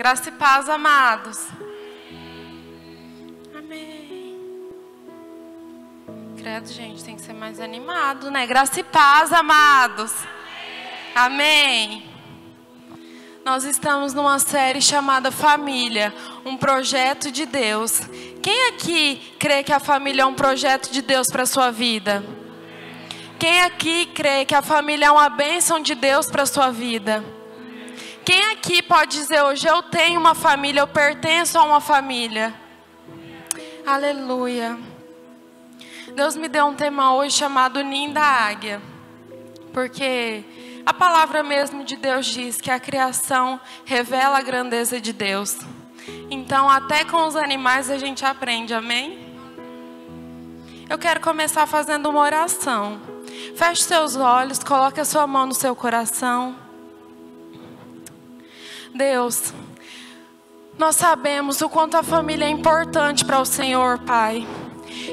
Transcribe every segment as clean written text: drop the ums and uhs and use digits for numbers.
Graça e paz, amados. Amém. Credo, gente, tem que ser mais animado, né? Graça e paz, amados. Amém. Nós estamos numa série chamada Família, um projeto de Deus. Quem aqui crê que a família é um projeto de Deus para a sua vida? Quem aqui crê que a família é uma bênção de Deus para a sua vida? Quem aqui pode dizer hoje, eu tenho uma família, eu pertenço a uma família? Aleluia. Deus me deu um tema hoje chamado Ninho da Águia. Porque a palavra mesmo de Deus diz que a criação revela a grandeza de Deus. Então até com os animais a gente aprende, amém? Eu quero começar fazendo uma oração. Feche seus olhos, coloque a sua mão no seu coração. Deus, nós sabemos o quanto a família é importante para o Senhor, Pai.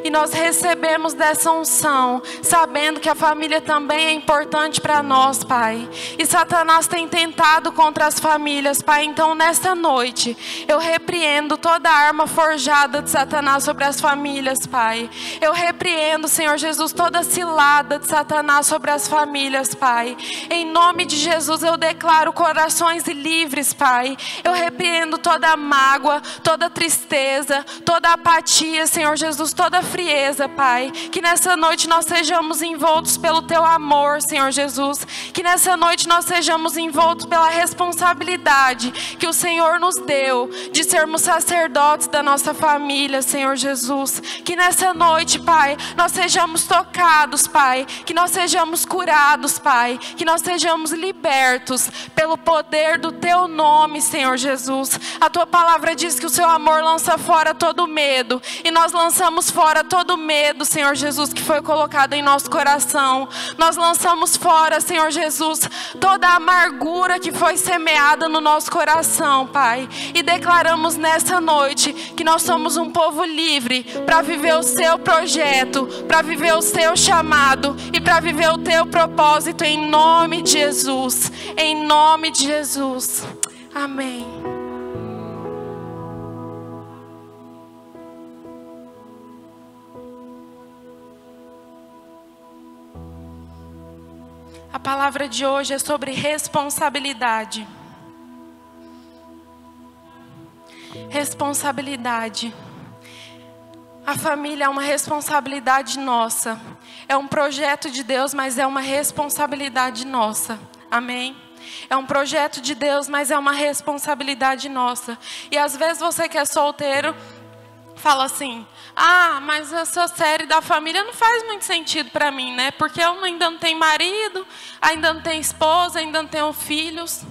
E nós recebemos dessa unção, sabendo que a família também é importante para nós, Pai. E Satanás tem tentado contra as famílias, Pai. Então, nesta noite, eu repreendo toda arma forjada de Satanás sobre as famílias, Pai. Eu repreendo, Senhor Jesus, toda cilada de Satanás sobre as famílias, Pai. Em nome de Jesus, eu declaro corações livres, Pai. Eu repreendo toda mágoa, toda tristeza, toda apatia, Senhor Jesus, toda frieza, Pai. Que nessa noite nós sejamos envoltos pelo Teu amor, Senhor Jesus. Que nessa noite nós sejamos envoltos pela responsabilidade que o Senhor nos deu de sermos sacerdotes da nossa família, Senhor Jesus. Que nessa noite, Pai, nós sejamos tocados, Pai. Que nós sejamos curados, Pai. Que nós sejamos libertos pelo poder do Teu nome, Senhor Jesus. A Tua palavra diz que o Seu amor lança fora todo medo. E nós lançamos fora todo medo, Senhor Jesus, que foi colocado em nosso coração. Nós lançamos fora, Senhor Jesus, toda a amargura que foi semeada no nosso coração, Pai. E declaramos nessa noite que nós somos um povo livre para viver o Seu projeto, para viver o Seu chamado e para viver o Teu propósito em nome de Jesus. Em nome de Jesus. Amém. A palavra de hoje é sobre responsabilidade. Responsabilidade. A família é uma responsabilidade nossa. É um projeto de Deus, mas é uma responsabilidade nossa. Amém? É um projeto de Deus, mas é uma responsabilidade nossa. E às vezes você que é solteiro, fala assim, mas essa série da família não faz muito sentido para mim, né? Porque eu ainda não tenho marido, ainda não tenho esposa, ainda não tenho filhos.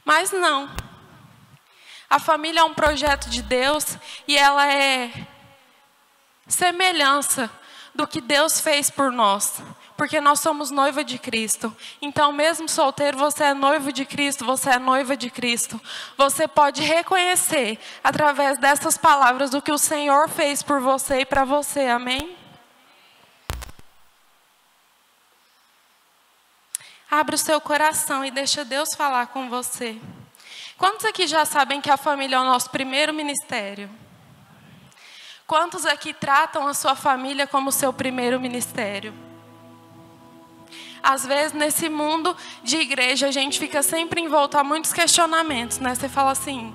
Mas não. A família é um projeto de Deus e ela é semelhança do que Deus fez por nós. Porque nós somos noiva de Cristo. Então mesmo solteiro, você é noivo de Cristo, você é noiva de Cristo. Você pode reconhecer através dessas palavras o que o Senhor fez por você e para você, amém? Abre o seu coração e deixa Deus falar com você. Quantos aqui já sabem que a família é o nosso primeiro ministério? Quantos aqui tratam a sua família como seu primeiro ministério? Às vezes, nesse mundo de igreja, a gente fica sempre envolto a muitos questionamentos, né? Você fala assim,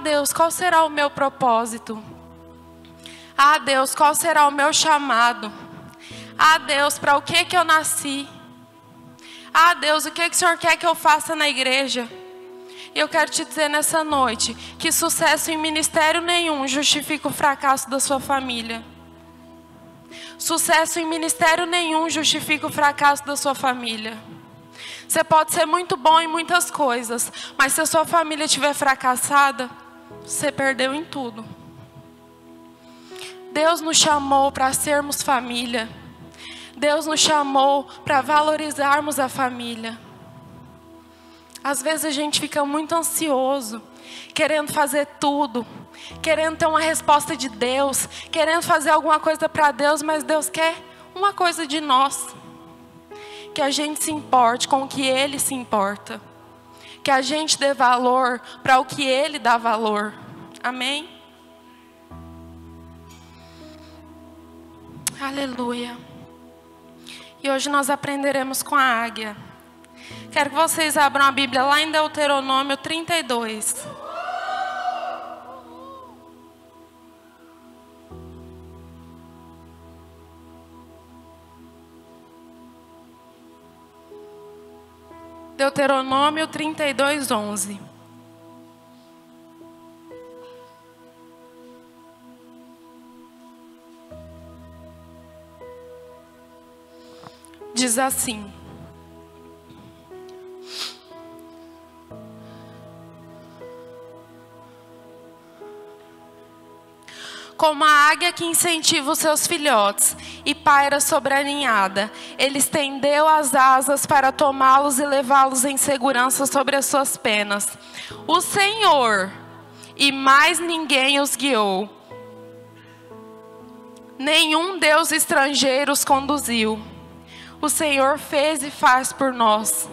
Deus, qual será o meu propósito? Deus, qual será o meu chamado? Deus, para o que eu nasci? Deus, o que o Senhor quer que eu faça na igreja? E eu quero te dizer nessa noite, que sucesso em ministério nenhum justifica o fracasso da sua família. Sucesso em ministério nenhum justifica o fracasso da sua família. Você pode ser muito bom em muitas coisas, mas se a sua família estiver fracassada, você perdeu em tudo. Deus nos chamou para sermos família. Deus nos chamou para valorizarmos a família. Às vezes a gente fica muito ansioso, querendo fazer tudo, querendo ter uma resposta de Deus, querendo fazer alguma coisa para Deus, mas Deus quer uma coisa de nós. Que a gente se importe com o que Ele se importa. que a gente dê valor para o que Ele dá valor. Amém? Aleluia. E hoje nós aprenderemos com a águia. Quero que vocês abram a Bíblia lá em Deuteronômio 32. Deuteronômio 32, 11. Diz assim: como a águia que incentiva os seus filhotes e paira sobre a ninhada, ele estendeu as asas para tomá-los e levá-los em segurança sobre as suas penas. O Senhor, e mais ninguém os guiou. Nenhum Deus estrangeiro os conduziu. O Senhor fez e faz por nós.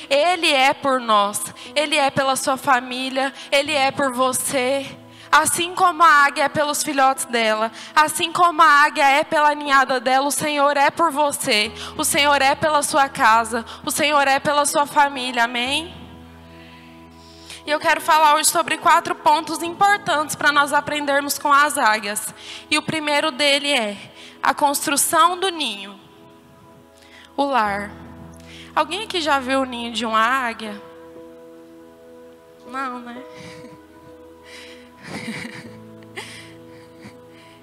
Ele é por nós. Ele é pela sua família. Ele é por você. Assim como a águia é pelos filhotes dela, assim como a águia é pela ninhada dela, o Senhor é por você. O Senhor é pela sua casa. O Senhor é pela sua família. Amém? E eu quero falar hoje sobre 4 pontos importantes para nós aprendermos com as águias. E o primeiro dele é a construção do ninho. O lar. Alguém aqui já viu o ninho de uma águia? Não, né?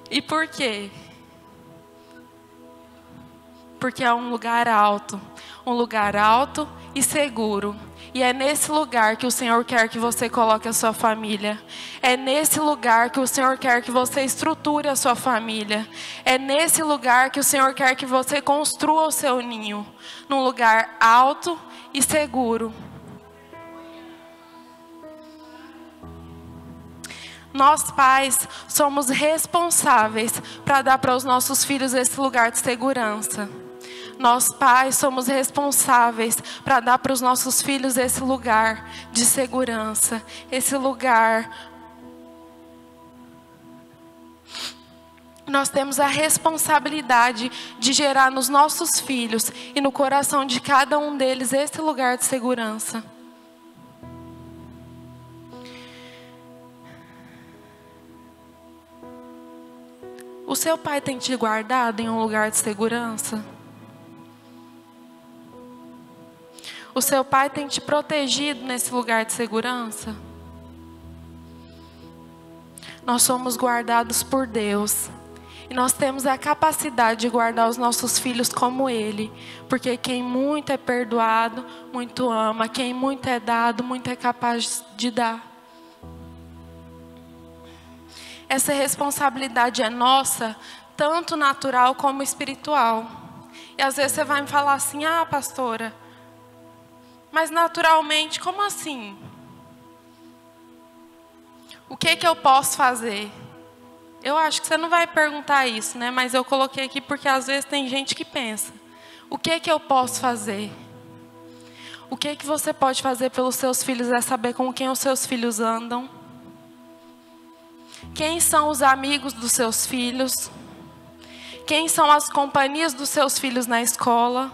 E por quê? Porque é um lugar alto e seguro. E é nesse lugar que o Senhor quer que você coloque a sua família. É nesse lugar que o Senhor quer que você estruture a sua família. É nesse lugar que o Senhor quer que você construa o seu ninho. Num lugar alto e seguro. Nós pais somos responsáveis para dar para os nossos filhos esse lugar de segurança. Nós pais somos responsáveis para dar para os nossos filhos esse lugar de segurança, esse lugar. Nós temos a responsabilidade de gerar nos nossos filhos e no coração de cada um deles esse lugar de segurança. O seu pai tem te guardado em um lugar de segurança? O seu pai tem te protegido nesse lugar de segurança? Nós somos guardados por Deus. E nós temos a capacidade de guardar os nossos filhos como Ele. Porque quem muito é perdoado, muito ama. Quem muito é dado, muito é capaz de dar. Essa responsabilidade é nossa, tanto natural como espiritual. E às vezes você vai me falar assim: ah, pastora, mas naturalmente, como assim? O que eu posso fazer? Eu acho que você não vai perguntar isso, né? Mas eu coloquei aqui porque às vezes tem gente que pensa: o que eu posso fazer? O que você pode fazer pelos seus filhos é saber com quem os seus filhos andam. Quem são os amigos dos seus filhos? Quem são as companhias dos seus filhos na escola?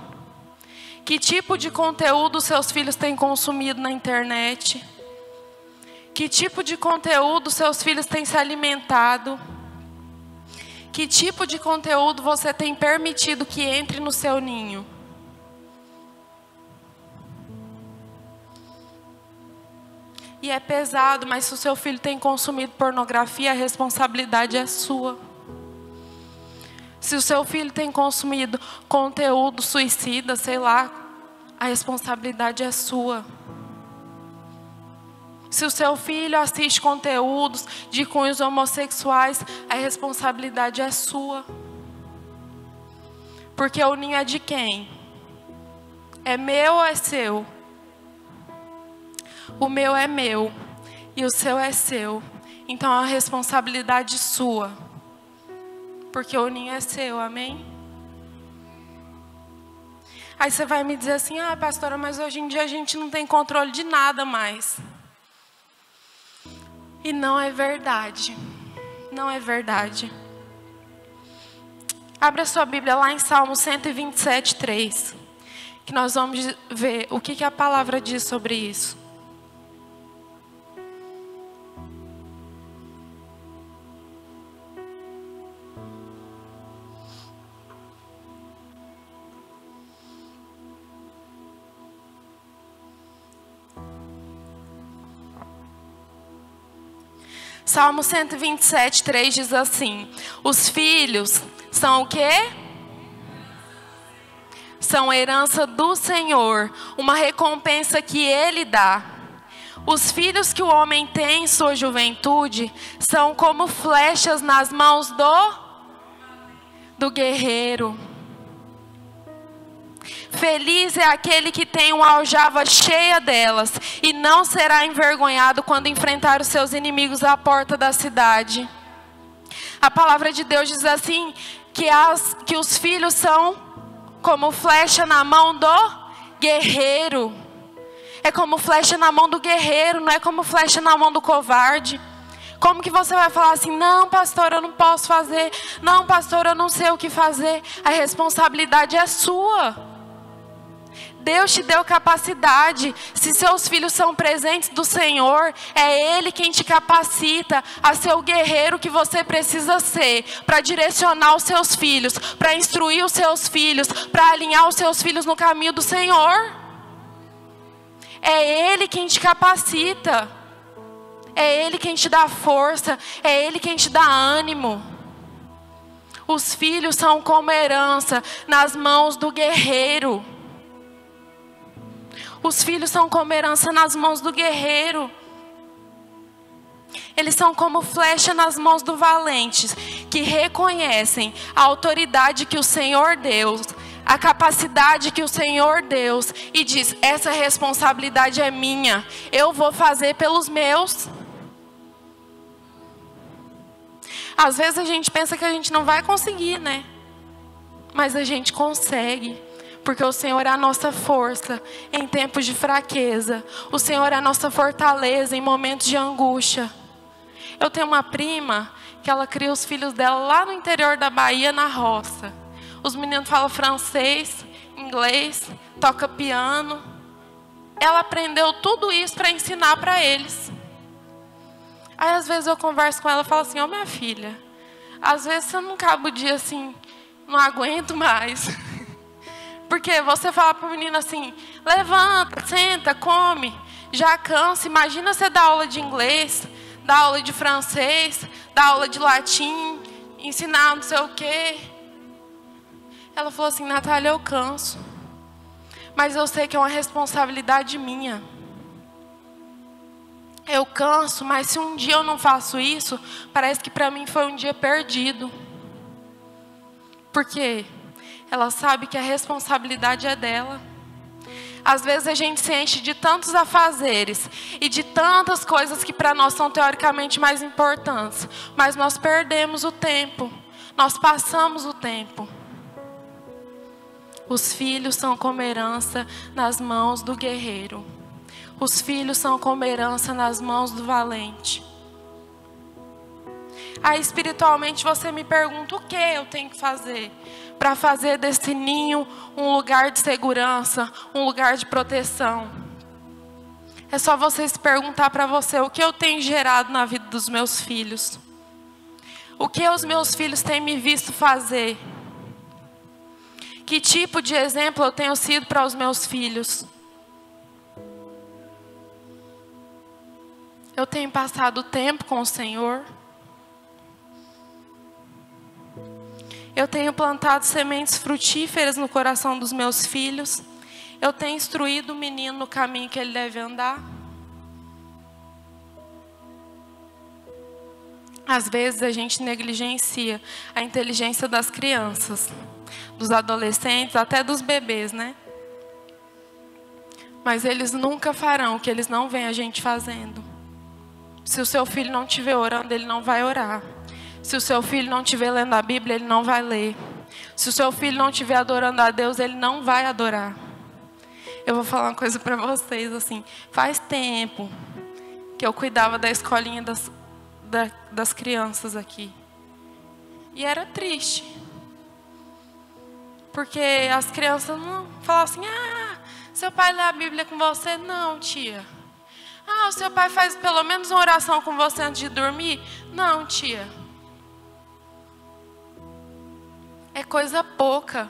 Que tipo de conteúdo os seus filhos têm consumido na internet? Que tipo de conteúdo os seus filhos têm se alimentado? Que tipo de conteúdo você tem permitido que entre no seu ninho? E é pesado, mas se o seu filho tem consumido pornografia, a responsabilidade é sua. Se o seu filho tem consumido conteúdo suicida, sei lá, a responsabilidade é sua. Se o seu filho assiste conteúdos de cunhos homossexuais, a responsabilidade é sua. Porque o ninho é de quem? É meu ou é seu? O meu é meu e o seu é seu. Então é uma responsabilidade sua. Porque o ninho é seu, amém? Aí você vai me dizer assim, ah, pastora, mas hoje em dia a gente não tem controle de nada mais. E não é verdade. Não é verdade. Abra sua Bíblia lá em Salmo 127, 3. Que nós vamos ver o que a palavra diz sobre isso. Salmo 127, 3 diz assim: os filhos são o quê? São herança do Senhor, uma recompensa que Ele dá. Os filhos que o homem tem em sua juventude são como flechas nas mãos do guerreiro. Feliz é aquele que tem uma aljava cheia delas e não será envergonhado quando enfrentar os seus inimigos à porta da cidade. A palavra de Deus diz assim, que os filhos são como flecha na mão do guerreiro. É como flecha na mão do guerreiro, não é como flecha na mão do covarde. Como que você vai falar assim, não, pastor, eu não posso fazer. Não, pastor, eu não sei o que fazer. A responsabilidade é sua. Deus te deu capacidade. Se seus filhos são presentes do Senhor, é Ele quem te capacita a ser o guerreiro que você precisa ser, para direcionar os seus filhos, para instruir os seus filhos, para alinhar os seus filhos no caminho do Senhor. É Ele quem te capacita, é Ele quem te dá força, é Ele quem te dá ânimo. Os filhos são como herança nas mãos do guerreiro. Os filhos são como herança nas mãos do guerreiro. Eles são como flecha nas mãos do valente, que reconhecem a autoridade que o Senhor deu, a capacidade que o Senhor deu, e diz, essa responsabilidade é minha, eu vou fazer pelos meus. Às vezes a gente pensa que a gente não vai conseguir, né? Mas a gente consegue. Porque o Senhor é a nossa força em tempos de fraqueza. O Senhor é a nossa fortaleza em momentos de angústia. Eu tenho uma prima que ela cria os filhos dela lá no interior da Bahia, na roça. Os meninos falam francês, inglês, toca piano. Ela aprendeu tudo isso para ensinar para eles. Aí às vezes eu converso com ela e falo assim, ô minha filha, às vezes você não acaba o dia assim, não aguento mais. Porque você fala para o menino assim, levanta, senta, come, já cansa. Imagina você dar aula de inglês, dar aula de francês, dar aula de latim, ensinar não sei o quê. Ela falou assim, Natália, eu canso. Mas eu sei que é uma responsabilidade minha. Eu canso, mas se um dia eu não faço isso, parece que para mim foi um dia perdido. Por quê? Ela sabe que a responsabilidade é dela. Às vezes a gente se enche de tantos afazeres e de tantas coisas que para nós são teoricamente mais importantes. Mas nós perdemos o tempo. Nós passamos o tempo. Os filhos são como herança nas mãos do guerreiro. Os filhos são como herança nas mãos do valente. Aí espiritualmente você me pergunta o que eu tenho que fazer para fazer desse ninho um lugar de segurança, um lugar de proteção. É só você se perguntar para você o que eu tenho gerado na vida dos meus filhos. O que os meus filhos têm me visto fazer. Que tipo de exemplo eu tenho sido para os meus filhos. Eu tenho passado tempo com o Senhor. Eu tenho plantado sementes frutíferas no coração dos meus filhos. Eu tenho instruído o menino no caminho que ele deve andar. Às vezes a gente negligencia a inteligência das crianças, dos adolescentes, até dos bebês, né? Mas eles nunca farão o que eles não veem a gente fazendo. Se o seu filho não estiver orando, ele não vai orar. Se o seu filho não estiver lendo a Bíblia, ele não vai ler. Se o seu filho não estiver adorando a Deus, ele não vai adorar. Eu vou falar uma coisa para vocês, assim, faz tempo que eu cuidava da escolinha das crianças aqui. E era triste. Porque as crianças não falavam assim, seu pai lê a Bíblia com você? Não, tia. O seu pai faz pelo menos uma oração com você antes de dormir? Não, tia. É coisa pouca,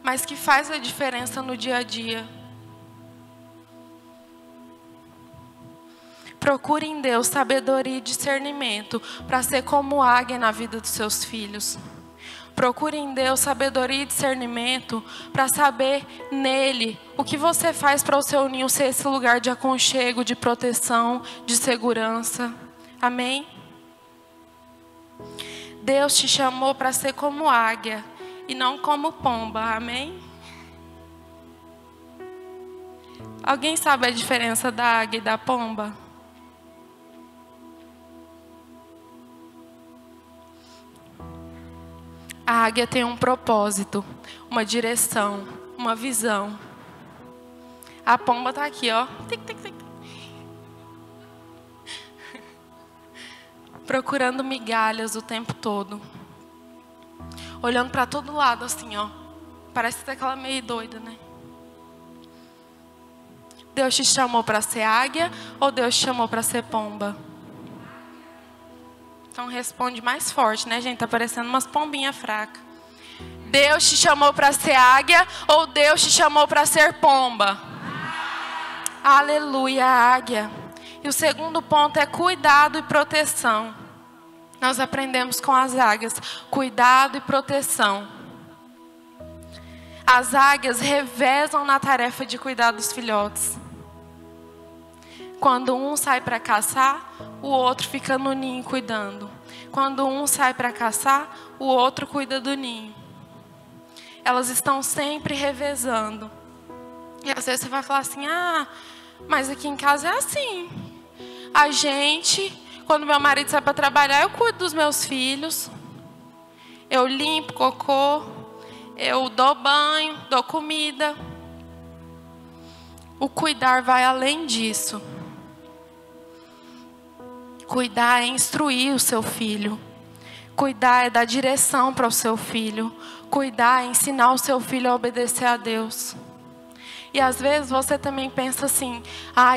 mas que faz a diferença no dia a dia. Procure em Deus sabedoria e discernimento para ser como águia na vida dos seus filhos. Procure em Deus sabedoria e discernimento para saber nele o que você faz para o seu ninho ser esse lugar de aconchego, de proteção, de segurança. Amém? Deus te chamou para ser como águia e não como pomba. Amém? Alguém sabe a diferença da águia e da pomba? A águia tem um propósito, uma direção, uma visão. A pomba está aqui, ó. Tic, tic, tic. Procurando migalhas o tempo todo. Olhando para todo lado assim, ó. Parece que aquela meio doida, né? Deus te chamou para ser águia ou Deus te chamou para ser pomba? Então responde mais forte, né, gente? Tá parecendo umas pombinhas fracas. Deus te chamou para ser águia ou Deus te chamou para ser pomba? Aleluia, águia. E o segundo ponto é cuidado e proteção. Nós aprendemos com as águias, cuidado e proteção. As águias revezam na tarefa de cuidar dos filhotes. Quando um sai para caçar, o outro fica no ninho cuidando. Quando um sai para caçar, o outro cuida do ninho. Elas estão sempre revezando. E às vezes você vai falar assim, mas aqui em casa é assim. A gente, quando meu marido sai para trabalhar, eu cuido dos meus filhos. Eu limpo cocô, eu dou banho, dou comida. O cuidar vai além disso. Cuidar é instruir o seu filho. Cuidar é dar direção para o seu filho. Cuidar é ensinar o seu filho a obedecer a Deus. E às vezes você também pensa assim,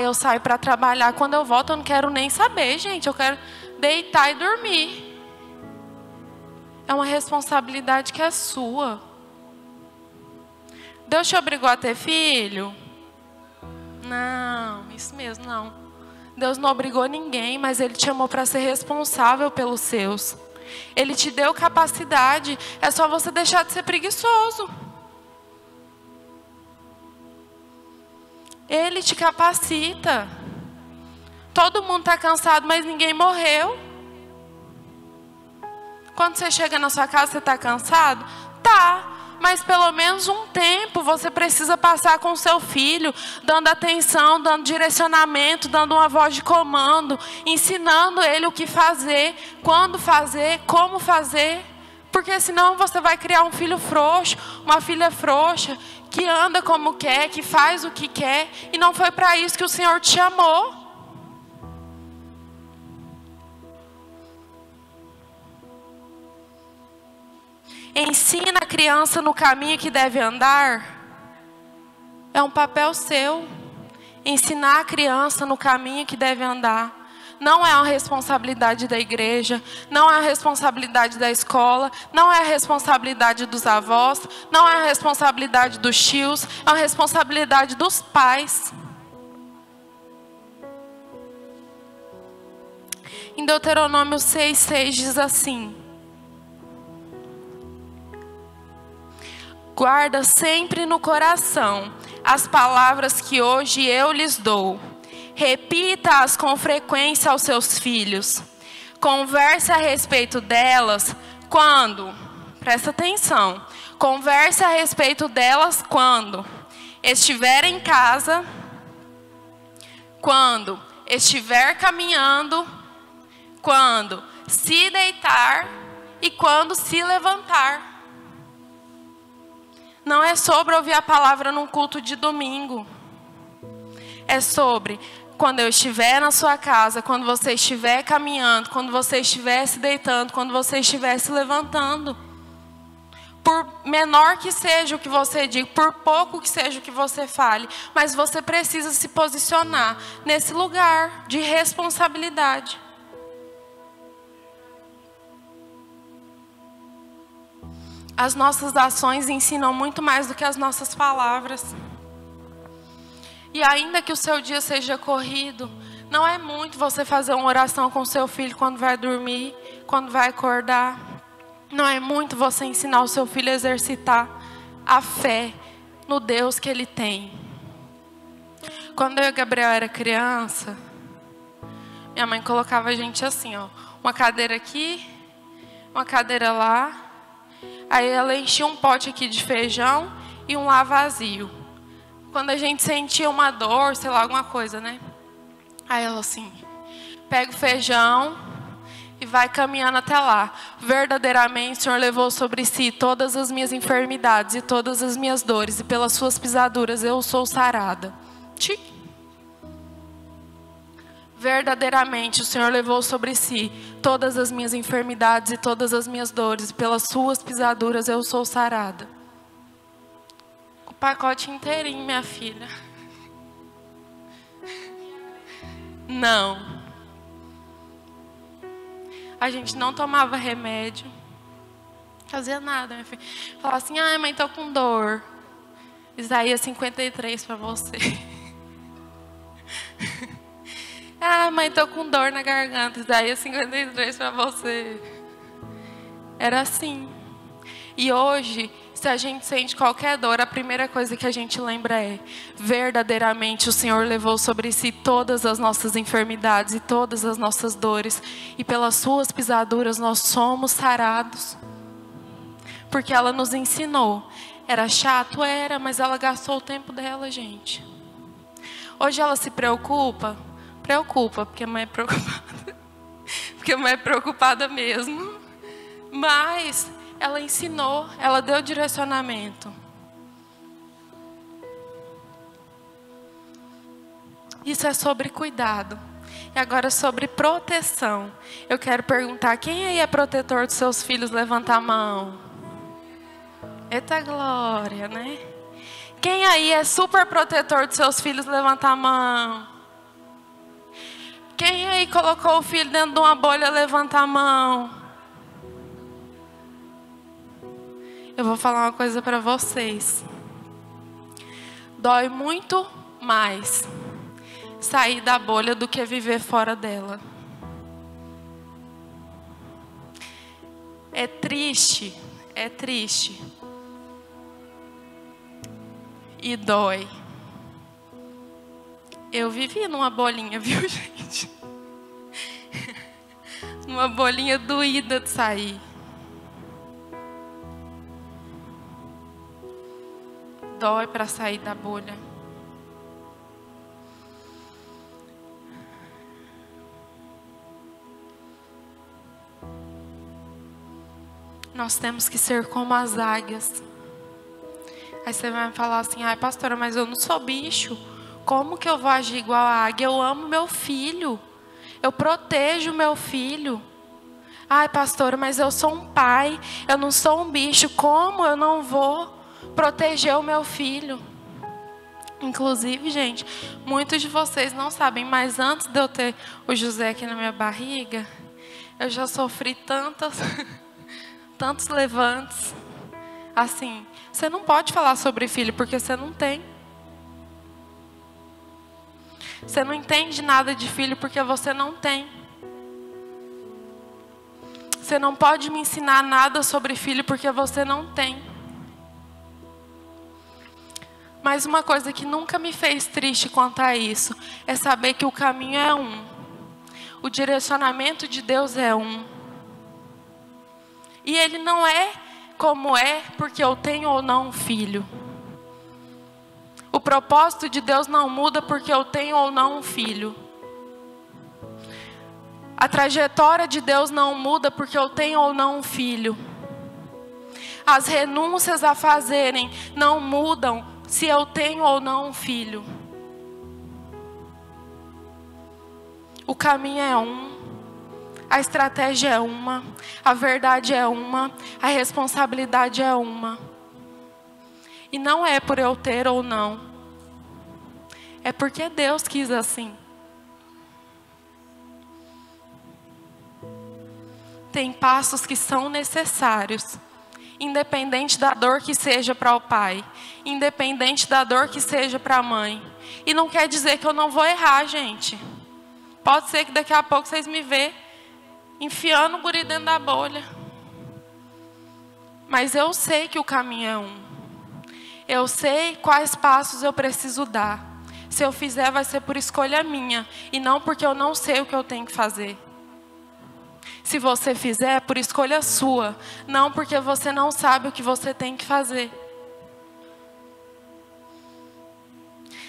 eu saio para trabalhar, quando eu volto eu não quero nem saber, gente. Eu quero deitar e dormir. É uma responsabilidade que é sua. Deus te obrigou a ter filho? Não, isso mesmo, não. Deus não obrigou ninguém, mas Ele te chamou para ser responsável pelos seus. Ele te deu capacidade, é só você deixar de ser preguiçoso. Ele te capacita. Todo mundo está cansado, mas ninguém morreu. Quando você chega na sua casa, você está cansado? Tá. Mas pelo menos um tempo você precisa passar com o seu filho, dando atenção, dando direcionamento, dando uma voz de comando, ensinando ele o que fazer, quando fazer, como fazer. Porque senão você vai criar um filho frouxo, uma filha frouxa, que anda como quer, que faz o que quer, e não foi para isso que o Senhor te chamou. Ensina a criança no caminho que deve andar. É um papel seu. Ensinar a criança no caminho que deve andar. Não é uma responsabilidade da igreja. Não é a responsabilidade da escola. Não é a responsabilidade dos avós. Não é a responsabilidade dos tios. É a responsabilidade dos pais. Em Deuteronômio 6,6 diz assim: guarda sempre no coração as palavras que hoje eu lhes dou. Repita-as com frequência aos seus filhos. Converse a respeito delas quando? Presta atenção. Converse a respeito delas quando estiver em casa, quando estiver caminhando, quando se deitar e quando se levantar. Não é sobre ouvir a palavra num culto de domingo. É sobre quando eu estiver na sua casa, quando você estiver caminhando, quando você estiver se deitando, quando você estiver se levantando. Por menor que seja o que você diga, por pouco que seja o que você fale, mas você precisa se posicionar nesse lugar de responsabilidade. As nossas ações ensinam muito mais do que as nossas palavras. E ainda que o seu dia seja corrido, não é muito você fazer uma oração com seu filho quando vai dormir, quando vai acordar. Não é muito você ensinar o seu filho a exercitar a fé no Deus que ele tem. Quando eu e a Gabriel era criança, minha mãe colocava a gente assim, ó, uma cadeira aqui, uma cadeira lá. Aí ela enchia um pote aqui de feijão e um lá vazio. Quando a gente sentia uma dor, sei lá, alguma coisa, né? Aí ela assim, pega o feijão e vai caminhando até lá. Verdadeiramente o Senhor levou sobre si todas as minhas enfermidades e todas as minhas dores, e pelas suas pisaduras eu sou sarada. Verdadeiramente o Senhor levou sobre si todas as minhas enfermidades e todas as minhas dores, e pelas suas pisaduras eu sou sarada. O pacote inteirinho, minha filha. Não. A gente não tomava remédio. Fazia nada, minha filha. Falava assim, ai mãe, tô com dor. Isaías 53 para você. Ah, mãe, tô com dor na garganta. Isaías 53 para você. Era assim. E hoje, se a gente sente qualquer dor, a primeira coisa que a gente lembra é: verdadeiramente o Senhor levou sobre si todas as nossas enfermidades e todas as nossas dores, e pelas suas pisaduras nós somos sarados. Porque ela nos ensinou. Era chato? Era, mas ela gastou o tempo dela, gente. Hoje ela se preocupa? Preocupa, porque a mãe é preocupada. Porque a mãe é preocupada mesmo. Mas ela ensinou, ela deu direcionamento. Isso é sobre cuidado. E agora sobre proteção. Eu quero perguntar, quem aí é protetor dos seus filhos? Levanta a mão. Eita glória, né? Quem aí é super protetor dos seus filhos? Levanta a mão. Quem aí colocou o filho dentro de uma bolha? Levanta a mão. Eu vou falar uma coisa para vocês. Dói muito mais sair da bolha do que viver fora dela. É triste, é triste. E dói. Eu vivi numa bolinha, viu, gente? Numa bolinha doída de sair. Dói para sair da bolha. Nós temos que ser como as águias. Aí você vai falar assim, ai pastora, mas eu não sou bicho. Como que eu vou agir igual a águia? Eu amo meu filho. Eu protejo meu filho. Ai pastora, mas eu sou um pai. Eu não sou um bicho. Como eu não vou proteger o meu filho? Inclusive, gente, muitos de vocês não sabem, mas antes de eu ter o José aqui na minha barriga, eu já sofri tantos levantes. Assim, você não pode falar sobre filho porque você não tem. Você não entende nada de filho porque você não tem. Você não pode me ensinar nada sobre filho porque você não tem. Mas uma coisa que nunca me fez triste quanto a isso é saber que o caminho é um. O direcionamento de Deus é um. E Ele não é como é porque eu tenho ou não um filho. O propósito de Deus não muda porque eu tenho ou não um filho. A trajetória de Deus não muda porque eu tenho ou não um filho. as renúncias a fazerem não mudam se eu tenho ou não um filho. O caminho é um, a estratégia é uma, a verdade é uma, a responsabilidade é uma. E não é por eu ter ou não, é porque Deus quis assim. Tem passos que são necessários, independente da dor que seja para o pai, independente da dor que seja para a mãe. E não quer dizer que eu não vou errar, gente. Pode ser que daqui a pouco vocês me vejam enfiando o guri dentro da bolha. Mas eu sei que o caminho é um. Eu sei quais passos eu preciso dar. Se eu fizer, vai ser por escolha minha, e não porque eu não sei o que eu tenho que fazer. Se você fizer, é por escolha sua, não porque você não sabe o que você tem que fazer.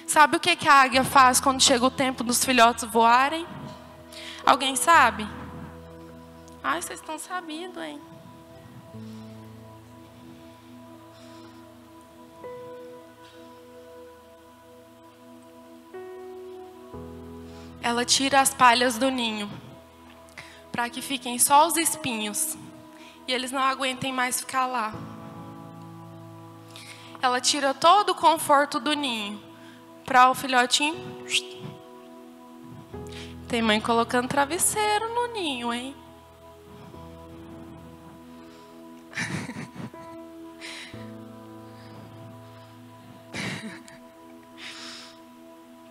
Sabe o que a águia faz quando chega o tempo dos filhotes voarem? Alguém sabe? Ai, vocês estão sabendo, hein? Ela tira as palhas do ninho, para que fiquem só os espinhos, e eles não aguentem mais ficar lá. Ela tira todo o conforto do ninho, para o filhotinho... Tem mãe colocando travesseiro no ninho, hein?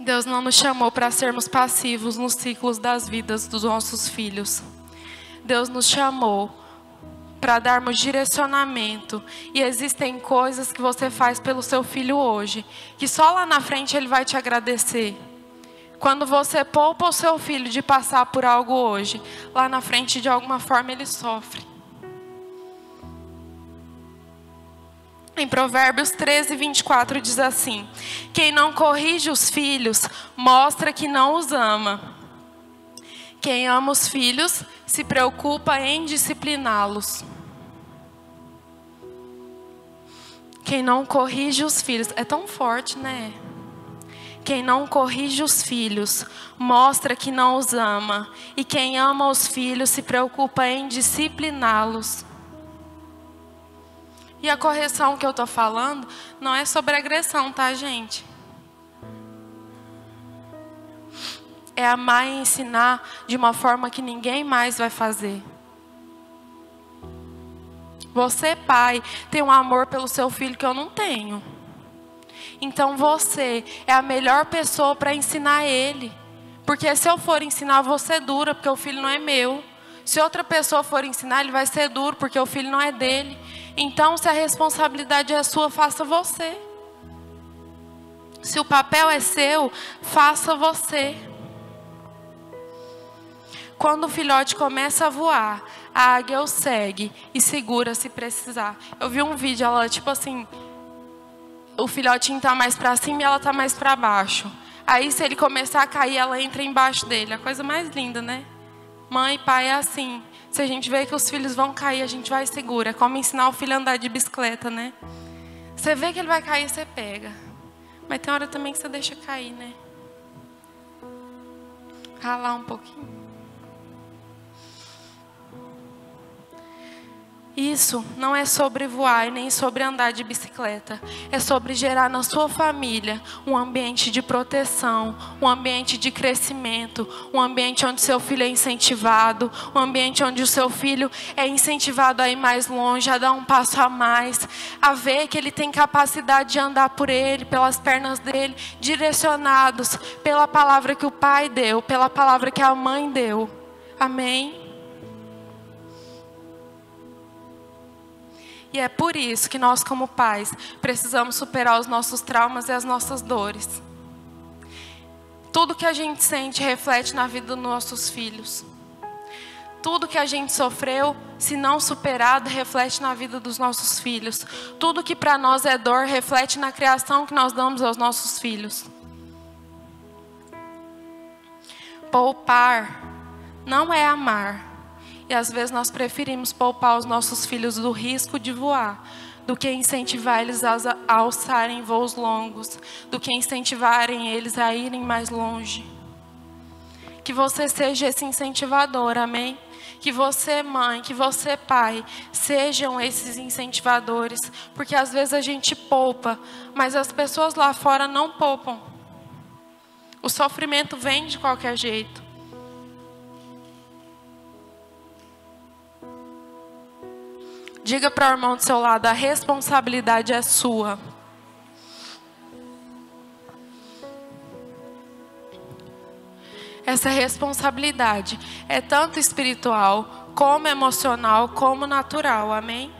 Deus não nos chamou para sermos passivos nos ciclos das vidas dos nossos filhos. Deus nos chamou para darmos direcionamento. E existem coisas que você faz pelo seu filho hoje, que só lá na frente ele vai te agradecer. Quando você poupa o seu filho de passar por algo hoje, lá na frente de alguma forma ele sofre. Em Provérbios 13:24 diz assim: quem não corrige os filhos, mostra que não os ama. Quem ama os filhos, se preocupa em discipliná-los. Quem não corrige os filhos, é tão forte, né? Quem não corrige os filhos, mostra que não os ama. E quem ama os filhos, se preocupa em discipliná-los. E a correção que eu estou falando não é sobre agressão, tá, gente? É amar e ensinar de uma forma que ninguém mais vai fazer. Você, pai, tem um amor pelo seu filho que eu não tenho. Então você é a melhor pessoa para ensinar ele. Porque se eu for ensinar, eu vou ser dura, porque o filho não é meu. Se outra pessoa for ensinar, ele vai ser duro, porque o filho não é dele. Então, se a responsabilidade é sua, faça você. Se o papel é seu, faça você. Quando o filhote começa a voar, a águia o segue e segura se precisar. Eu vi um vídeo, ela tipo assim, o filhotinho tá mais para cima e ela tá mais para baixo. Aí se ele começar a cair, ela entra embaixo dele. A coisa mais linda, né? Mãe e pai é assim. Se a gente vê que os filhos vão cair, a gente vai e segura. É como ensinar o filho a andar de bicicleta, né? Você vê que ele vai cair, você pega. Mas tem hora também que você deixa cair, né? Ralar um pouquinho. Isso não é sobre voar e nem sobre andar de bicicleta. É sobre gerar na sua família um ambiente de proteção, um ambiente de crescimento, um ambiente onde seu filho é incentivado, um ambiente onde o seu filho é incentivado a ir mais longe, a dar um passo a mais, a ver que ele tem capacidade de andar por ele, pelas pernas dele, direcionados pela palavra que o pai deu, pela palavra que a mãe deu. Amém? E é por isso que nós, como pais, precisamos superar os nossos traumas e as nossas dores. Tudo que a gente sente reflete na vida dos nossos filhos. Tudo que a gente sofreu, se não superado, reflete na vida dos nossos filhos. Tudo que para nós é dor, reflete na criação que nós damos aos nossos filhos. Poupar não é amar. E às vezes nós preferimos poupar os nossos filhos do risco de voar, do que incentivar eles a alçarem voos longos, do que incentivarem eles a irem mais longe. Que você seja esse incentivador, amém? Que você, mãe, que você, pai, sejam esses incentivadores. Porque às vezes a gente poupa, mas as pessoas lá fora não poupam. O sofrimento vem de qualquer jeito. Diga para o irmão do seu lado, a responsabilidade é sua. Essa responsabilidade é tanto espiritual, como emocional, como natural, amém?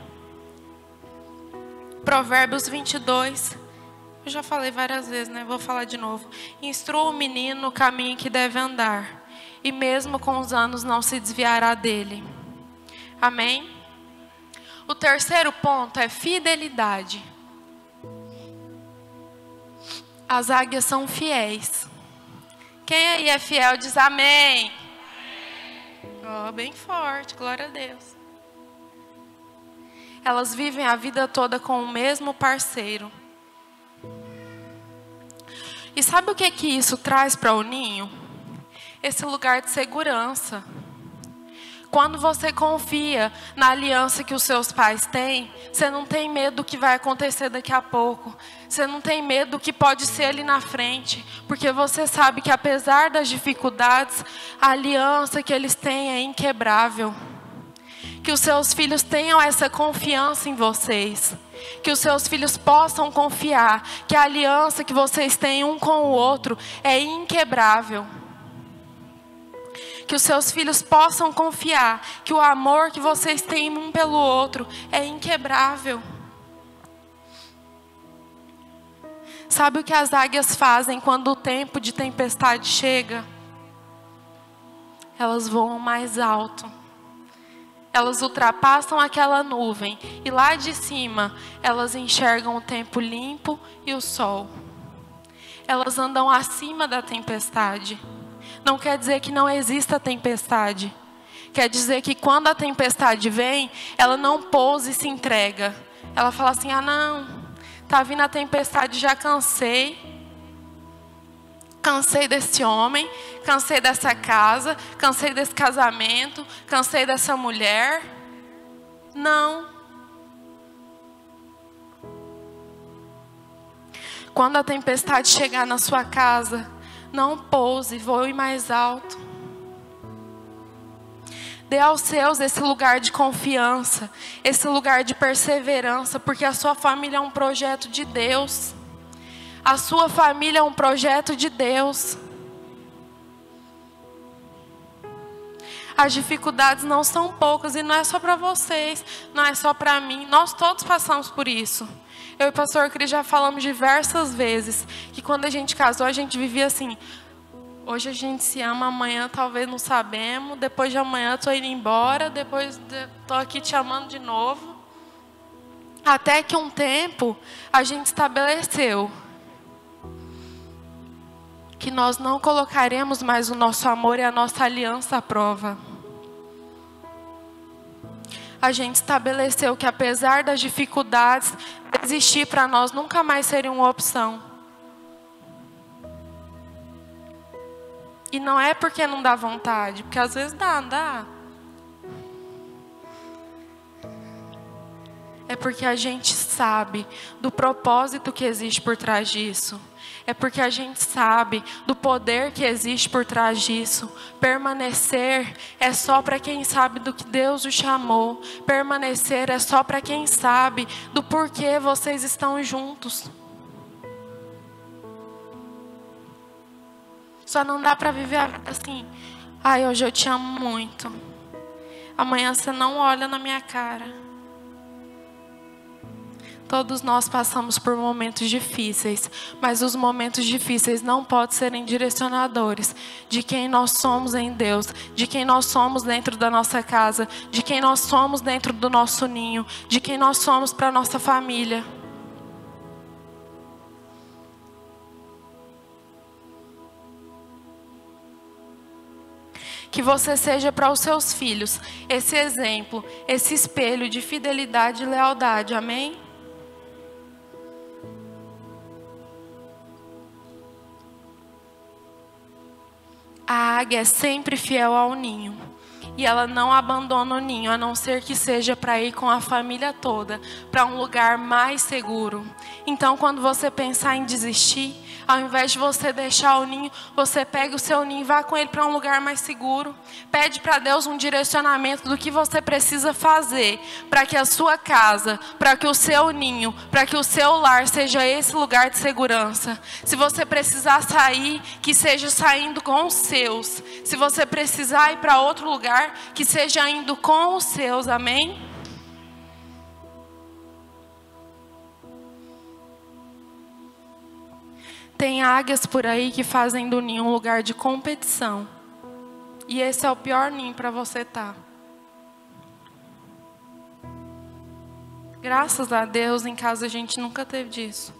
Provérbios 22, eu já falei várias vezes, né? Vou falar de novo. Instrua o menino no caminho que deve andar, e mesmo com os anos não se desviará dele. Amém? O terceiro ponto é fidelidade. As águias são fiéis. Quem aí é fiel diz amém. Oh, bem forte, glória a Deus. Elas vivem a vida toda com o mesmo parceiro. E sabe o que isso traz para o ninho? Esse lugar de segurança. Quando você confia na aliança que os seus pais têm, você não tem medo do que vai acontecer daqui a pouco. Você não tem medo do que pode ser ali na frente. Porque você sabe que apesar das dificuldades, a aliança que eles têm é inquebrável. Que os seus filhos tenham essa confiança em vocês. Que os seus filhos possam confiar que a aliança que vocês têm um com o outro é inquebrável. Que os seus filhos possam confiar que o amor que vocês têm um pelo outro é inquebrável. Sabe o que as águias fazem quando o tempo de tempestade chega? Elas voam mais alto. Elas ultrapassam aquela nuvem e lá de cima elas enxergam o tempo limpo e o sol. Elas andam acima da tempestade. Não quer dizer que não exista tempestade. Quer dizer que quando a tempestade vem, ela não pousa e se entrega. Ela fala assim, ah não, tá vindo a tempestade, já cansei. Cansei desse homem, cansei dessa casa, cansei desse casamento, cansei dessa mulher. Não. Quando a tempestade chegar na sua casa, não pouse, voe mais alto. Dê aos seus esse lugar de confiança, esse lugar de perseverança, porque a sua família é um projeto de Deus. A sua família é um projeto de Deus. As dificuldades não são poucas e não é só para vocês, não é só para mim. Nós todos passamos por isso. Eu e o pastor Cris já falamos diversas vezes que quando a gente casou, a gente vivia assim, hoje a gente se ama, amanhã talvez não sabemos, depois de amanhã estou indo embora, depois estou aqui te amando de novo. Até que um tempo a gente estabeleceu que nós não colocaremos mais o nosso amor e a nossa aliança à prova. A gente estabeleceu que apesar das dificuldades, existir para nós nunca mais seria uma opção. E não é porque não dá vontade, porque às vezes dá. É porque a gente sabe do propósito que existe por trás disso. É porque a gente sabe do poder que existe por trás disso. Permanecer é só para quem sabe do que Deus o chamou. Permanecer é só para quem sabe do porquê vocês estão juntos. Só não dá para viver a vida assim. Ai, hoje eu te amo muito. Amanhã você não olha na minha cara. Todos nós passamos por momentos difíceis, mas os momentos difíceis não podem serem direcionadores de quem nós somos em Deus, de quem nós somos dentro da nossa casa, de quem nós somos dentro do nosso ninho, de quem nós somos para a nossa família. Que que você seja para os seus filhos esse exemplo, esse espelho de fidelidade e lealdade, amém? A águia é sempre fiel ao ninho. E ela não abandona o ninho, a não ser que seja para ir com a família toda, para um lugar mais seguro. Então, quando você pensar em desistir, ao invés de você deixar o ninho, você pega o seu ninho e vá com ele para um lugar mais seguro. Pede para Deus um direcionamento do que você precisa fazer para que a sua casa, para que o seu ninho, para que o seu lar seja esse lugar de segurança. Se você precisar sair, que seja saindo com os seus. Se você precisar ir para outro lugar, que seja indo com os seus, amém? Tem águias por aí que fazem do ninho um lugar de competição. E esse é o pior ninho para você estar. Graças a Deus, em casa a gente nunca teve disso.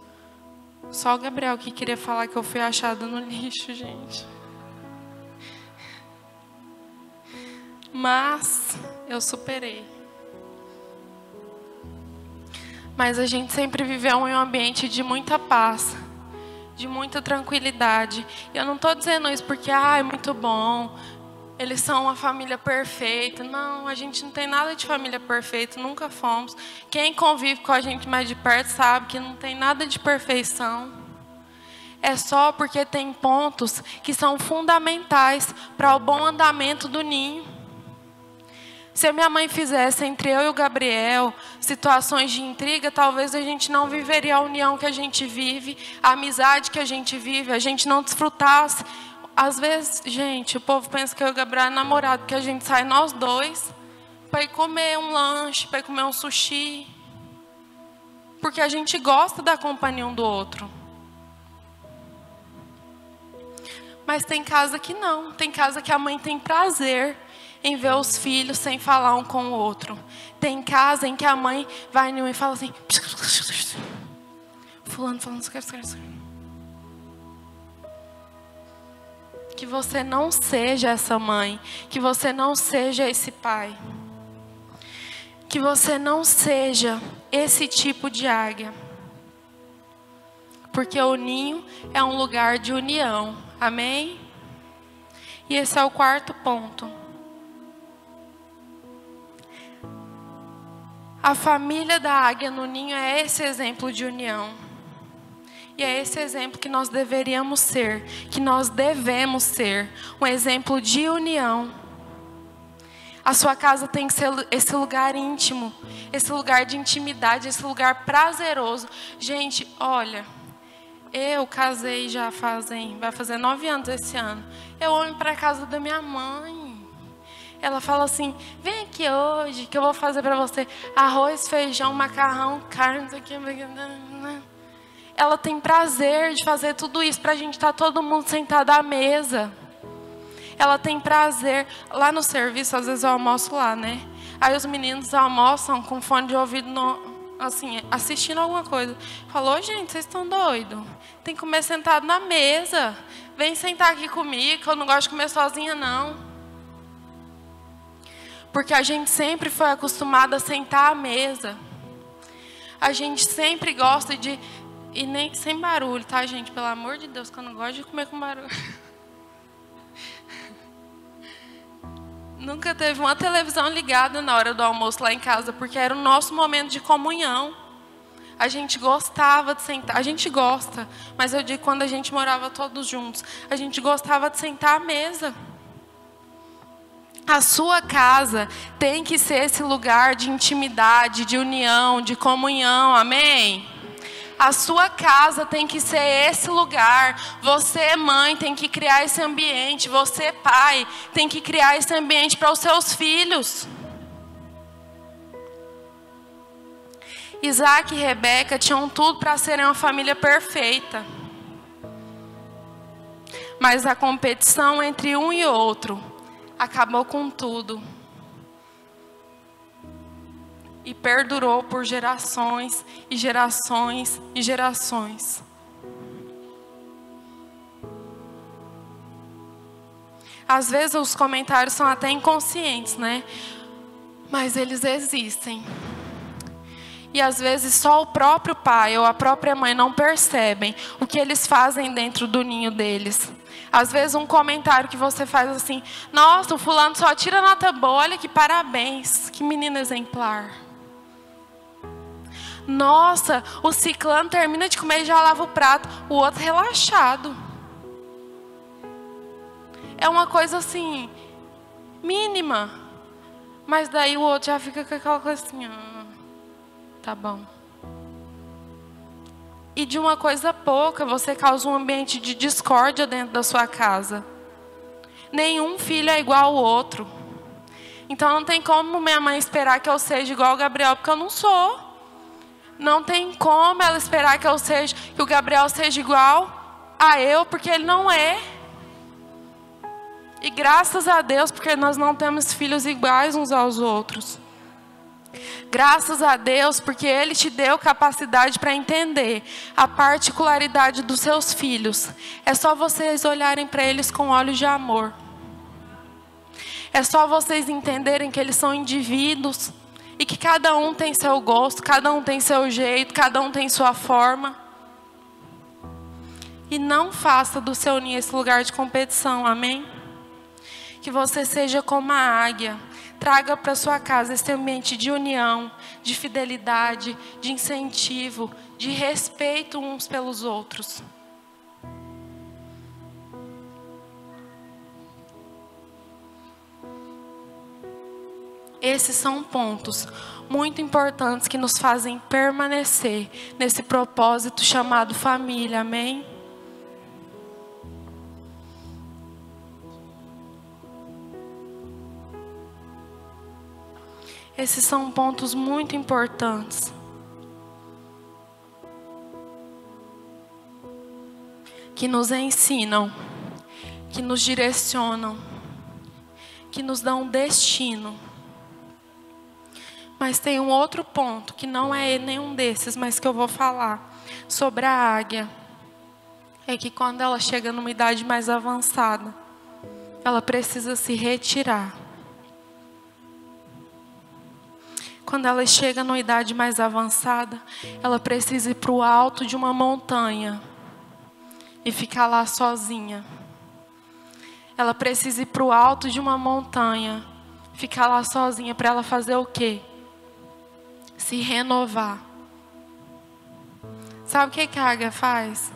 Só o Gabriel que queria falar que eu fui achada no lixo, gente. Mas eu superei. Mas a gente sempre viveu em um ambiente de muita paz, de muita tranquilidade. E eu não estou dizendo isso porque é muito bom, eles são uma família perfeita. Não, a gente não tem nada de família perfeita, nunca fomos. Quem convive com a gente mais de perto sabe que não tem nada de perfeição. É só porque tem pontos que são fundamentais para o bom andamento do ninho. Se a minha mãe fizesse entre eu e o Gabriel situações de intriga, talvez a gente não viveria a união que a gente vive, a amizade que a gente vive, a gente não desfrutasse. Às vezes, gente, o povo pensa que eu e o Gabriel é namorado, porque a gente sai nós dois para ir comer um lanche, para ir comer um sushi. Porque a gente gosta da companhia um do outro. Mas tem casa que não, tem casa que a mãe tem prazer em ver os filhos sem falar um com o outro. Tem casa em que a mãe vai em um e fala assim: fulano falando isso. Que você não seja essa mãe, que você não seja esse pai, que você não seja esse tipo de águia, porque o ninho é um lugar de união, amém? E esse é o quarto ponto. A família da águia no ninho é esse exemplo de união. E é esse exemplo que nós deveríamos ser, que nós devemos ser, um exemplo de união. A sua casa tem que ser esse lugar íntimo, esse lugar de intimidade, esse lugar prazeroso. Gente, olha, eu casei já vai fazer 9 anos esse ano. Eu amo ir para a casa da minha mãe. Ela fala assim: vem aqui hoje que eu vou fazer para você arroz, feijão, macarrão, carne, isso aqui. Ela tem prazer de fazer tudo isso para a gente estar todo mundo sentado à mesa. Ela tem prazer. Lá no serviço, às vezes eu almoço lá, né? Aí os meninos almoçam com fone de ouvido, assim, assistindo alguma coisa. Falou: gente, vocês estão doidos? Tem que comer sentado na mesa. Vem sentar aqui comigo, que eu não gosto de comer sozinha, não. Porque a gente sempre foi acostumado a sentar à mesa. A gente sempre gosta de... E nem sem barulho, tá, gente? Pelo amor de Deus, que eu não gosto de comer com barulho. Nunca teve uma televisão ligada na hora do almoço lá em casa, porque era o nosso momento de comunhão. A gente gostava de sentar, a gente gosta, mas eu digo quando a gente morava todos juntos, a gente gostava de sentar à mesa. A sua casa tem que ser esse lugar de intimidade, de união, de comunhão, amém? A sua casa tem que ser esse lugar. Você, mãe, tem que criar esse ambiente. Você, pai, tem que criar esse ambiente para os seus filhos. Isaac e Rebeca tinham tudo para serem uma família perfeita. Mas a competição entre um e outro acabou com tudo. E perdurou por gerações e gerações e gerações. Às vezes os comentários são até inconscientes, né? Mas eles existem. E às vezes só o próprio pai ou a própria mãe não percebem o que eles fazem dentro do ninho deles. Às vezes um comentário que você faz assim: nossa, o fulano só tira nota boa, olha que parabéns, que menino exemplar. Nossa, o ciclano termina de comer e já lava o prato, o outro relaxado. É uma coisa assim, mínima. Mas daí o outro já fica com aquela coisa assim, tá bom. E de uma coisa pouca, você causa um ambiente de discórdia dentro da sua casa. Nenhum filho é igual ao outro. Então não tem como minha mãe esperar que eu seja igual ao Gabriel, porque eu não sou. Não tem como ela esperar que o Gabriel seja igual a eu, porque ele não é. E graças a Deus, porque nós não temos filhos iguais uns aos outros. Graças a Deus, porque Ele te deu capacidade para entender a particularidade dos seus filhos. É só vocês olharem para eles com olhos de amor. É só vocês entenderem que eles são indivíduos e que cada um tem seu gosto, cada um tem seu jeito, cada um tem sua forma. E não faça do seu ninho esse lugar de competição, amém? Que você seja como a águia. Traga para sua casa esse ambiente de união, de fidelidade, de incentivo, de respeito uns pelos outros. Esses são pontos muito importantes que nos fazem permanecer nesse propósito chamado família, amém? Esses são pontos muito importantes. Que nos ensinam, que nos direcionam, que nos dão um destino. Mas tem um outro ponto, que não é nenhum desses, mas que eu vou falar, sobre a águia. É que quando ela chega numa idade mais avançada, ela precisa se retirar. Quando ela chega numa idade mais avançada, ela precisa ir para o alto de uma montanha e ficar lá sozinha. Ela precisa ir para o alto de uma montanha, ficar lá sozinha, para ela fazer o quê? Se renovar. Sabe o que a águia faz?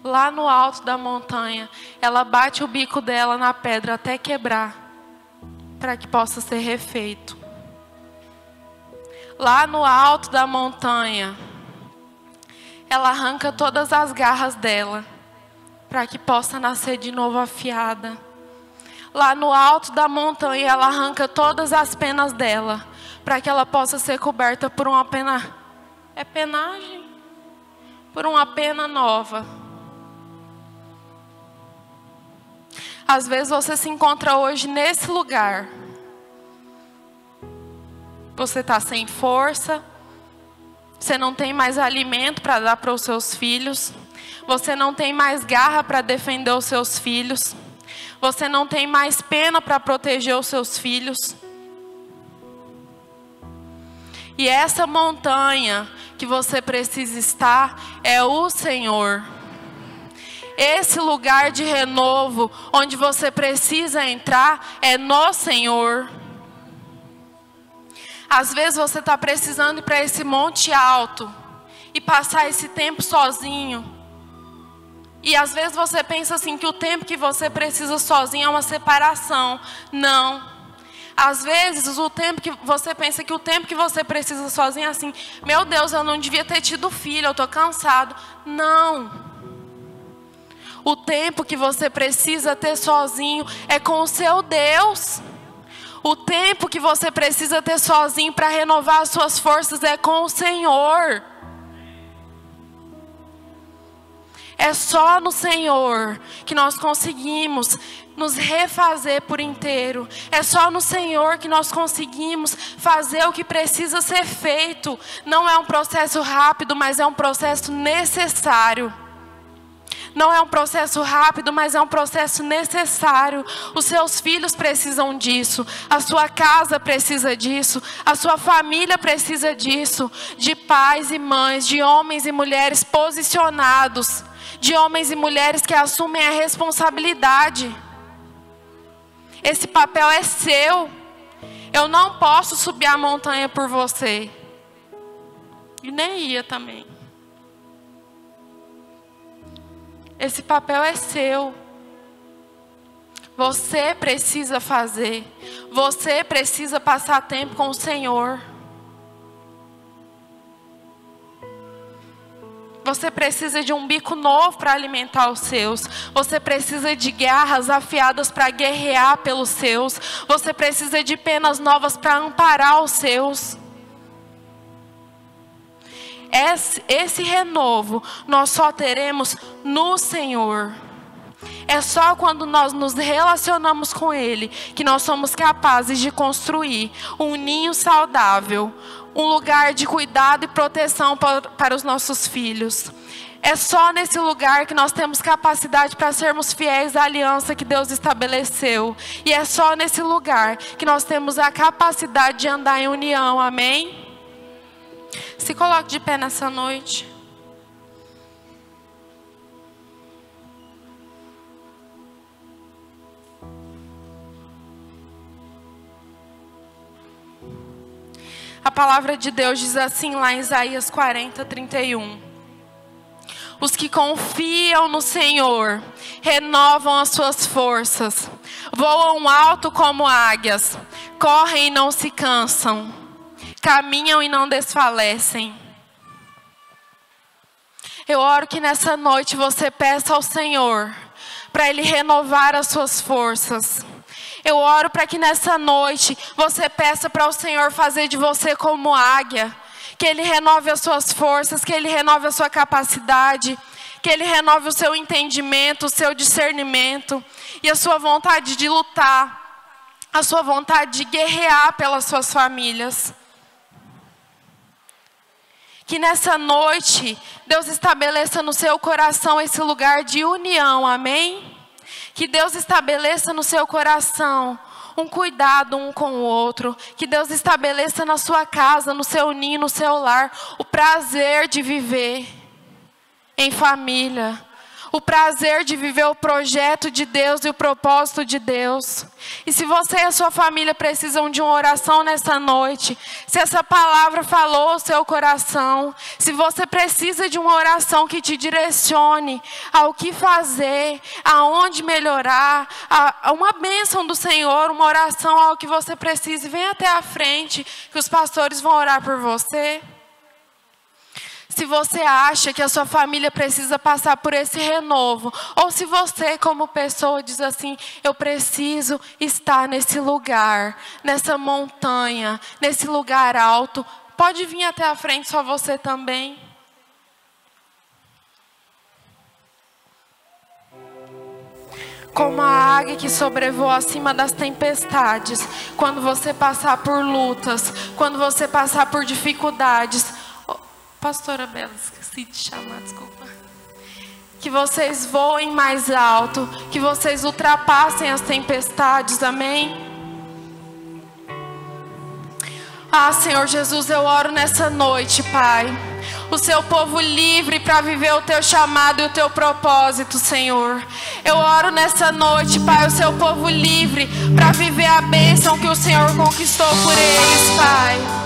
Lá no alto da montanha, ela bate o bico dela na pedra até quebrar, para que possa ser refeito. Lá no alto da montanha, ela arranca todas as garras dela, para que possa nascer de novo afiada. Lá no alto da montanha, ela arranca todas as penas dela, para que ela possa ser coberta por uma pena... É penagem? Por uma pena nova. Às vezes você se encontra hoje nesse lugar. Você está sem força, você não tem mais alimento para dar para os seus filhos, você não tem mais garra para defender os seus filhos, você não tem mais pena para proteger os seus filhos. E essa montanha que você precisa estar é o Senhor. Esse lugar de renovo onde você precisa entrar é no Senhor. Às vezes você está precisando ir para esse monte alto e passar esse tempo sozinho. E às vezes você pensa assim que o tempo que você precisa sozinho é uma separação. Não. Às vezes o tempo que você pensa que o tempo que você precisa sozinho é assim: meu Deus, eu não devia ter tido filho, eu estou cansado. Não. O tempo que você precisa ter sozinho é com o seu Deus. O tempo que você precisa ter sozinho para renovar as suas forças é com o Senhor. É só no Senhor que nós conseguimos nos refazer por inteiro. É só no Senhor que nós conseguimos fazer o que precisa ser feito. Não é um processo rápido, mas é um processo necessário. Não é um processo rápido, mas é um processo necessário. Os seus filhos precisam disso. A sua casa precisa disso. A sua família precisa disso. De pais e mães, de homens e mulheres posicionados. De homens e mulheres que assumem a responsabilidade. Esse papel é seu. Eu não posso subir a montanha por você. E nem ia também. Esse papel é seu. Você precisa fazer. Você precisa passar tempo com o Senhor. Você precisa de um bico novo para alimentar os seus. Você precisa de garras afiadas para guerrear pelos seus. Você precisa de penas novas para amparar os seus. Esse renovo nós só teremos no Senhor. É só quando nós nos relacionamos com Ele que nós somos capazes de construir um ninho saudável, um lugar de cuidado e proteção para os nossos filhos. É só nesse lugar que nós temos capacidade para sermos fiéis à aliança que Deus estabeleceu. E é só nesse lugar que nós temos a capacidade de andar em união, amém? Se coloque de pé nessa noite. A palavra de Deus diz assim lá em Isaías 40:31. Os que confiam no Senhor renovam as suas forças, voam alto como águias, correm e não se cansam, caminham e não desfalecem. Eu oro que nessa noite você peça ao Senhor para Ele renovar as suas forças. Eu oro para que nessa noite você peça para o Senhor fazer de você como águia. Que Ele renove as suas forças, que Ele renove a sua capacidade, que Ele renove o seu entendimento, o seu discernimento e a sua vontade de lutar, a sua vontade de guerrear pelas suas famílias. Que nessa noite Deus estabeleça no seu coração esse lugar de união, amém? Que Deus estabeleça no seu coração um cuidado um com o outro. Que Deus estabeleça na sua casa, no seu ninho, no seu lar, o prazer de viver em família. O prazer de viver o projeto de Deus e o propósito de Deus. E se você e a sua família precisam de uma oração nessa noite, se essa palavra falou ao seu coração, se você precisa de uma oração que te direcione ao que fazer, aonde melhorar, a uma bênção do Senhor, uma oração ao que você precise, vem até a frente, que os pastores vão orar por você. Se você acha que a sua família precisa passar por esse renovo, ou se você como pessoa diz assim, eu preciso estar nesse lugar, nessa montanha, nesse lugar alto, pode vir até a frente, só você também. Como a águia que sobrevoa acima das tempestades, quando você passar por lutas, quando você passar por dificuldades. Pastora Bela, esqueci de chamar, desculpa. Que vocês voem mais alto, que vocês ultrapassem as tempestades, amém? Ah, Senhor Jesus, eu oro nessa noite, Pai. O seu povo livre para viver o teu chamado e o teu propósito, Senhor. Eu oro nessa noite, Pai, o seu povo livre para viver a bênção que o Senhor conquistou por eles, Pai.